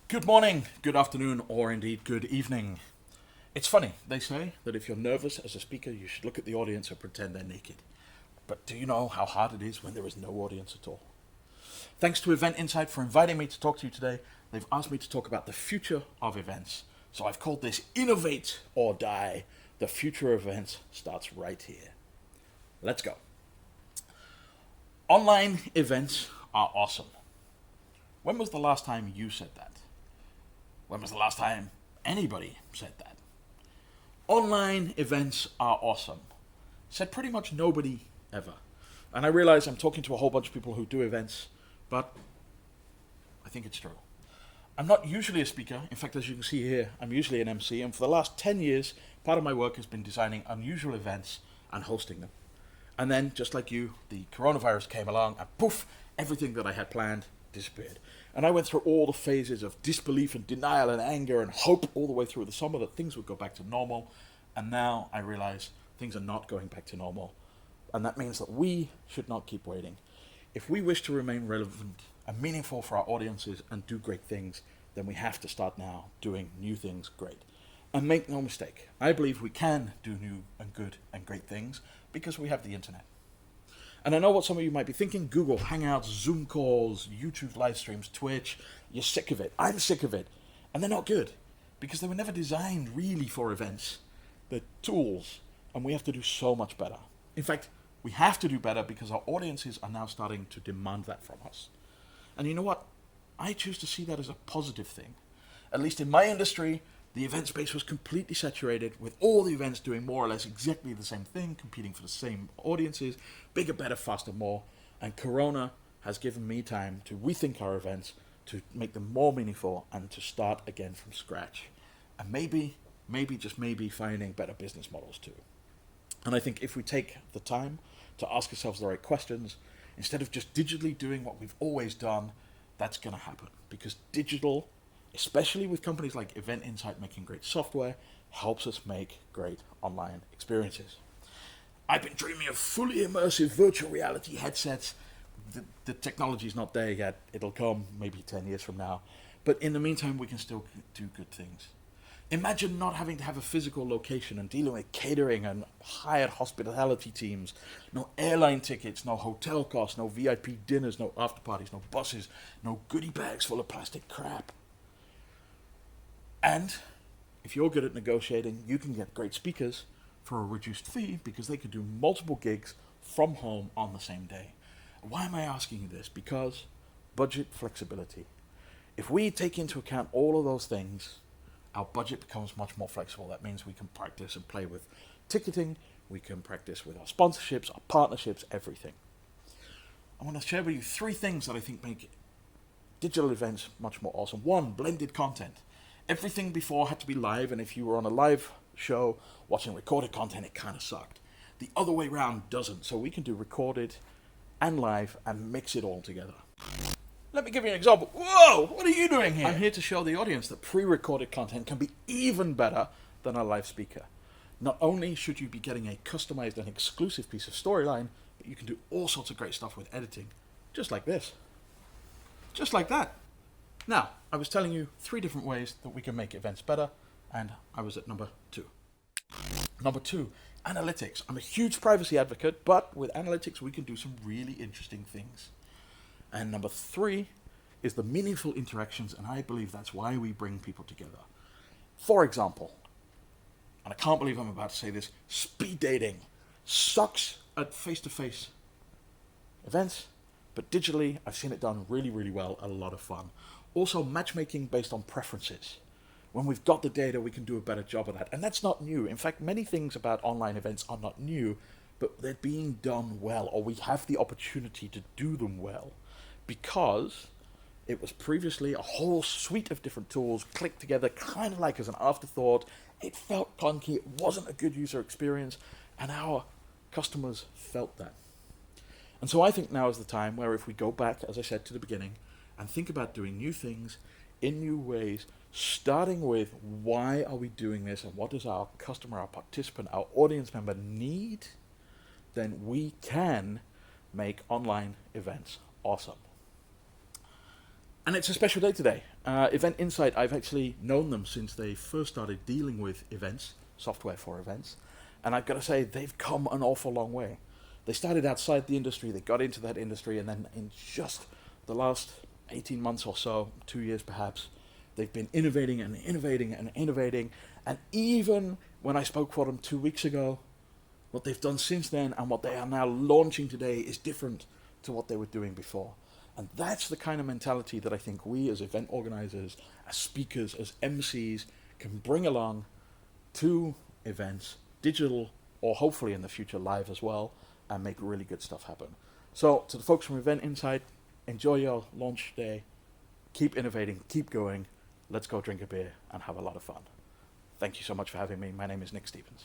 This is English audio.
Good morning, good afternoon, or indeed good evening. It's funny, they say that if you're nervous as a speaker, you should look at the audience and pretend they're naked. But do you know how hard it is when there is no audience at all? Thanks to Event Insight for inviting me to talk to you today. They've asked me to talk about the future of events. So I've called this Innovate or Die. The future of events starts right here. Let's go. Online events are awesome. When was the last time you said that? When was the last time anybody said that? Online events are awesome. Said pretty much nobody ever. And I realize I'm talking to a whole bunch of people who do events, but I think it's true. I'm not usually a speaker. In fact, as you can see here, I'm usually an MC. And for the last 10 years, part of my work has been designing unusual events and hosting them. And then, just like you, the coronavirus came along and poof, everything that I had planned disappeared. And I went through all the phases of disbelief and denial and anger and hope all the way through the summer that things would go back to normal. And now I realize things are not going back to normal. And that means that we should not keep waiting. If we wish to remain relevant and meaningful for our audiences and do great things, then we have to start now doing new things great. And make no mistake, I believe we can do new and good and great things because we have the internet. And I know what some of you might be thinking: Google Hangouts, Zoom calls, YouTube live streams, Twitch. You're sick of it. I'm sick of it. And they're not good because they were never designed really for events. They're tools, and we have to do so much better. In fact, we have to do better because our audiences are now starting to demand that from us. And you know what? I choose to see that as a positive thing. At least in my industry, the event space was completely saturated with all the events doing more or less exactly the same thing, competing for the same audiences, bigger, better, faster, more. And Corona has given me time to rethink our events, to make them more meaningful, and to start again from scratch. And maybe, just maybe, finding better business models too. And I think if we take the time to ask ourselves the right questions, instead of just digitally doing what we've always done, that's going to happen. Because digital, especially with companies like Event Insight making great software, helps us make great online experiences. I've been dreaming of fully immersive virtual reality headsets. The technology's not there yet. It'll come maybe 10 years from now. But in the meantime, we can still do good things. Imagine not having to have a physical location and dealing with catering and hired hospitality teams. No airline tickets, no hotel costs, no VIP dinners, no after parties, no buses, no goodie bags full of plastic crap. And if you're good at negotiating, you can get great speakers for a reduced fee because they could do multiple gigs from home on the same day. Why am I asking you this? Because budget flexibility. If we take into account all of those things, our budget becomes much more flexible. That means we can practice and play with ticketing, we can practice with our sponsorships, our partnerships, everything. I want to share with you 3 things that I think make digital events much more awesome. 1, blended content. Everything before had to be live, and if you were on a live show watching recorded content, it kind of sucked. The other way around doesn't, so we can do recorded and live and mix it all together. Let me give you an example. Whoa, what are you doing here? I'm here to show the audience that pre-recorded content can be even better than a live speaker. Not only should you be getting a customized and exclusive piece of storyline, but you can do all sorts of great stuff with editing, just like this. Just like that. Now, I was telling you 3 different ways that we can make events better, and I was at number 2. Number 2, analytics. I'm a huge privacy advocate, but with analytics we can do some really interesting things. And number 3 is the meaningful interactions, and I believe that's why we bring people together. For example, and I can't believe I'm about to say this, speed dating sucks at face-to-face events, but digitally I've seen it done really, really well, a lot of fun. Also, matchmaking based on preferences. When we've got the data, we can do a better job of that. And that's not new. In fact, many things about online events are not new, but they're being done well, or we have the opportunity to do them well, because it was previously a whole suite of different tools clicked together kind of like as an afterthought. It felt clunky, it wasn't a good user experience, and our customers felt that. And so I think now is the time where if we go back, as I said to the beginning, and think about doing new things in new ways, starting with why are we doing this and what does our customer, our participant, our audience member need, then we can make online events awesome. And it's a special day today. Event Insight, I've actually known them since they first started dealing with events, software for events, and I've got to say, they've come an awful long way. They started outside the industry, they got into that industry, and then in just the last 18 months or so, 2 years perhaps, they've been innovating and innovating and innovating, and even when I spoke for them 2 weeks ago, what they've done since then and what they are now launching today is different to what they were doing before. And that's the kind of mentality that I think we as event organizers, as speakers, as MCs can bring along to events, digital or hopefully in the future live as well, and make really good stuff happen. So to the folks from Event Insight, enjoy your launch day, keep innovating, keep going, let's go drink a beer and have a lot of fun. Thank you so much for having me. My name is Nick Stevens.